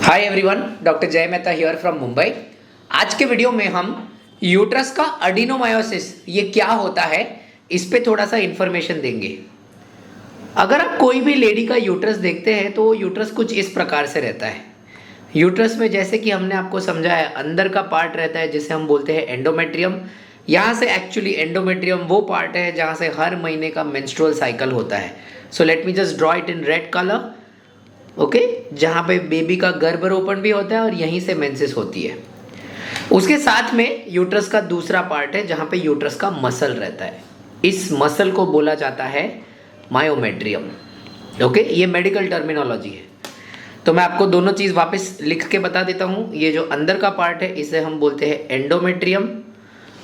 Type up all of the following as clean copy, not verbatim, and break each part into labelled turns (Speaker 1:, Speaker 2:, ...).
Speaker 1: Hi everyone, doctor जय Mehta here from Mumbai. आज के वीडियो में हम यूट्रस का अडिनोमायोसिस ये क्या होता है इस पे थोड़ा सा इंफॉर्मेशन देंगे। अगर आप कोई भी लेडी का यूट्रस देखते हैं तो यूट्रस कुछ इस प्रकार से रहता है। यूट्रस में जैसे कि हमने आपको समझाया अंदर का पार्ट रहता है जिसे हम बोलते हैं एंडोमेट्रियम। यहाँ से एक्चुअली एंडोमेट्रियम वो पार्ट है जहाँ से हर महीने का मेंस्ट्रुअल साइकिल होता है। So let me just draw it in red colour. Okay, जहाँ पे बेबी का गर्भरोपण भी होता है और यहीं से मेंसेस होती है। उसके साथ में यूट्रस का दूसरा पार्ट है जहाँ पे यूट्रस का मसल रहता है। इस मसल को बोला जाता है मायोमेट्रियम। ओके, ये मेडिकल टर्मिनोलॉजी है। तो मैं आपको दोनों चीज़ वापस लिख के बता देता हूँ। ये जो अंदर का पार्ट है इसे हम बोलते हैं एंडोमेट्रियम।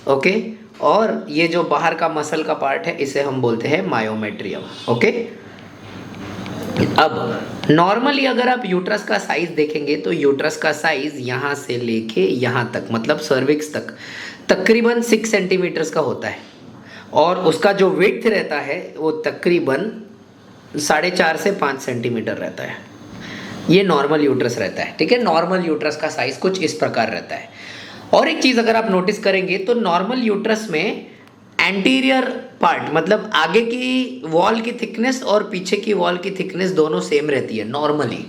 Speaker 1: ओके, और ये जो बाहर का मसल का पार्ट है इसे हम बोलते हैं मायोमेट्रियम। ओके, अब नॉर्मली अगर आप यूट्रस का साइज देखेंगे तो यूट्रस का साइज यहाँ से लेके यहाँ तक मतलब सर्विक्स तक तकरीबन 6 सेंटीमीटर्स का होता है और उसका जो विड्थ रहता है वो तकरीबन 4.5 से 5 सेंटीमीटर रहता है। ये नॉर्मल यूट्रस रहता है। ठीक है, नॉर्मल यूट्रस का साइज कुछ इस प्रकार रहता है। और एक चीज़ अगर आप नोटिस करेंगे तो नॉर्मल यूट्रस में एंटीरियर पार्ट मतलब आगे की वॉल की थिकनेस और पीछे की वॉल की थिकनेस दोनों सेम रहती है नॉर्मली,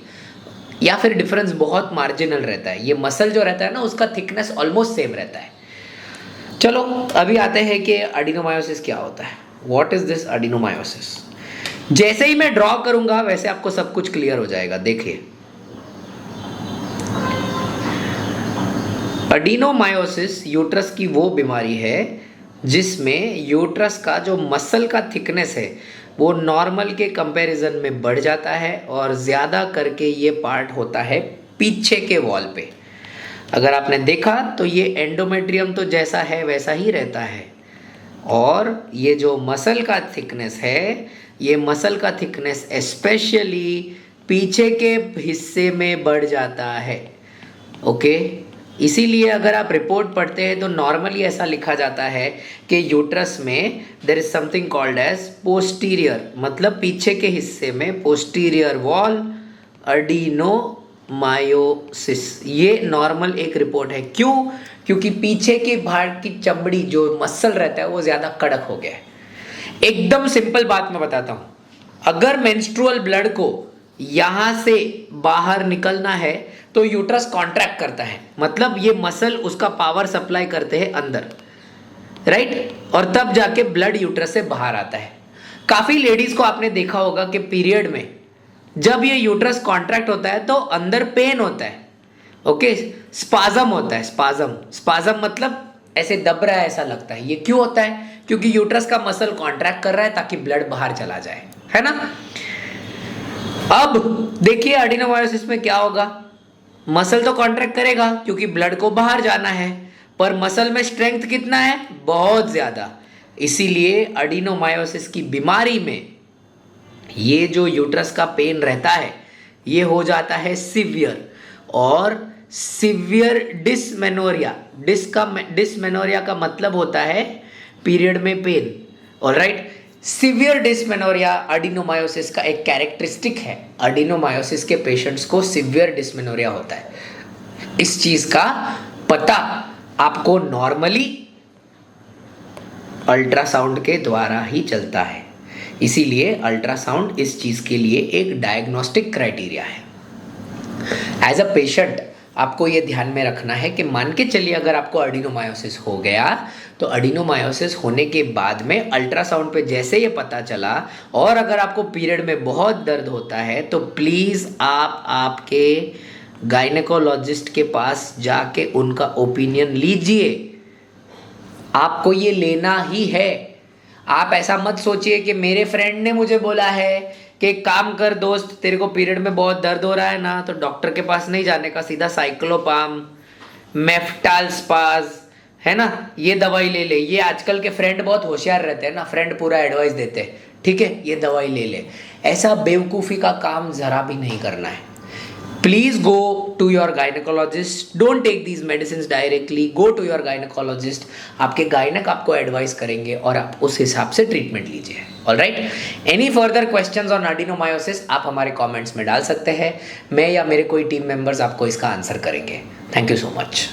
Speaker 1: या फिर डिफरेंस बहुत मार्जिनल रहता है। ये मसल जो रहता है ना उसका थिकनेस ऑलमोस्ट सेम रहता है। चलो अभी आते हैं कि एडिनोमायोसिस क्या होता है। What is this adenomyosis? जैसे ही मैं ड्रॉ करूंगा वैसे आपको सब कुछ क्लियर हो जाएगा। देखिए, एडिनोमायोसिस यूट्रस की वो बीमारी है जिसमें यूट्रस का जो मसल का थिकनेस है वो नॉर्मल के कंपैरिजन में बढ़ जाता है और ज़्यादा करके ये पार्ट होता है पीछे के वॉल पे। अगर आपने देखा तो ये एंडोमेट्रियम तो जैसा है वैसा ही रहता है और ये जो मसल का थिकनेस है ये मसल का थिकनेस स्पेशली पीछे के हिस्से में बढ़ जाता है। ओके, इसीलिए अगर आप रिपोर्ट पढ़ते हैं तो नॉर्मली ऐसा लिखा जाता है कि यूट्रस में there is something called as posterior मतलब पीछे के हिस्से में पोस्टीरियर वॉल एडिनोमायोसिस। ये नॉर्मल एक रिपोर्ट है। क्यों? क्योंकि पीछे के भाग की चमड़ी जो मसल रहता है वो ज़्यादा कड़क हो गया है। एकदम सिंपल बात मैं बताता हूँ। अगर मेंस्ट्रुअल ब्लड को यहाँ से बाहर निकलना है तो यूट्रस कॉन्ट्रैक्ट करता है, मतलब ये मसल उसका पावर सप्लाई करते हैं अंदर, राइट, और तब जाके ब्लड यूट्रस से बाहर आता है। काफ़ी लेडीज को आपने देखा होगा कि पीरियड में जब ये यूट्रस कॉन्ट्रैक्ट होता है तो अंदर पेन होता है। ओके, स्पाजम होता है। स्पाजम मतलब ऐसे दब रहा है ऐसा लगता है। ये क्यों होता है? क्योंकि यूट्रस का मसल कॉन्ट्रैक्ट कर रहा है ताकि ब्लड बाहर चला जाए, है ना। अब देखिए एडिनोमायोसिस में क्या होगा। मसल तो कॉन्ट्रैक्ट करेगा क्योंकि ब्लड को बाहर जाना है, पर मसल में स्ट्रेंथ कितना है? बहुत ज़्यादा। इसीलिए एडिनोमायोसिस की बीमारी में ये जो यूट्रस का पेन रहता है ये हो जाता है सिवियर, और सिवियर डिसमेनोरिया। डिसमेनोरिया का मतलब होता है पीरियड में pain. Alright, severe dysmenorrhea adenomyosis का एक कैरेक्टरिस्टिक है। एडिनोमायोसिस के पेशेंट्स को सिवियर डिसमेनोरिया होता है। इस चीज का पता आपको नॉर्मली अल्ट्रासाउंड के द्वारा ही चलता है। इसीलिए अल्ट्रासाउंड इस चीज के लिए एक डायग्नोस्टिक क्राइटेरिया है। एज अ पेशेंट आपको ये ध्यान में रखना है कि मान के चलिए अगर आपको एडिनोमायोसिस हो गया तो एडिनोमायोसिस होने के बाद में अल्ट्रासाउंड पे जैसे ये पता चला और अगर आपको पीरियड में बहुत दर्द होता है तो प्लीज़ आप आपके गायनेकोलॉजिस्ट के पास जाके उनका ओपिनियन लीजिए। आपको ये लेना ही है। आप ऐसा मत सोचिए कि मेरे फ्रेंड ने मुझे बोला है कि काम कर दोस्त, तेरे को पीरियड में बहुत दर्द हो रहा है ना तो डॉक्टर के पास नहीं जाने का, सीधा साइक्लोपाम, मेफ्टाल्स्पाज, है ना, ये दवाई ले ले। ये आजकल के फ्रेंड बहुत होशियार रहते हैं ना, फ्रेंड पूरा एडवाइस देते हैं, ठीक है ये दवाई ले ले। ऐसा बेवकूफ़ी का काम ज़रा भी नहीं करना है। Please go to to your gynecologist. Don't take these medicines directly. Go to your gynecologist. आपके गायनक आपको एडवाइस करेंगे और आप उस हिसाब से ट्रीटमेंट लीजिए. Alright, any further questions on adenomyosis आप हमारे कमेंट्स में डाल सकते हैं. मैं या मेरे कोई टीम मेंबर्स आपको इसका आंसर करेंगे. Thank you so much.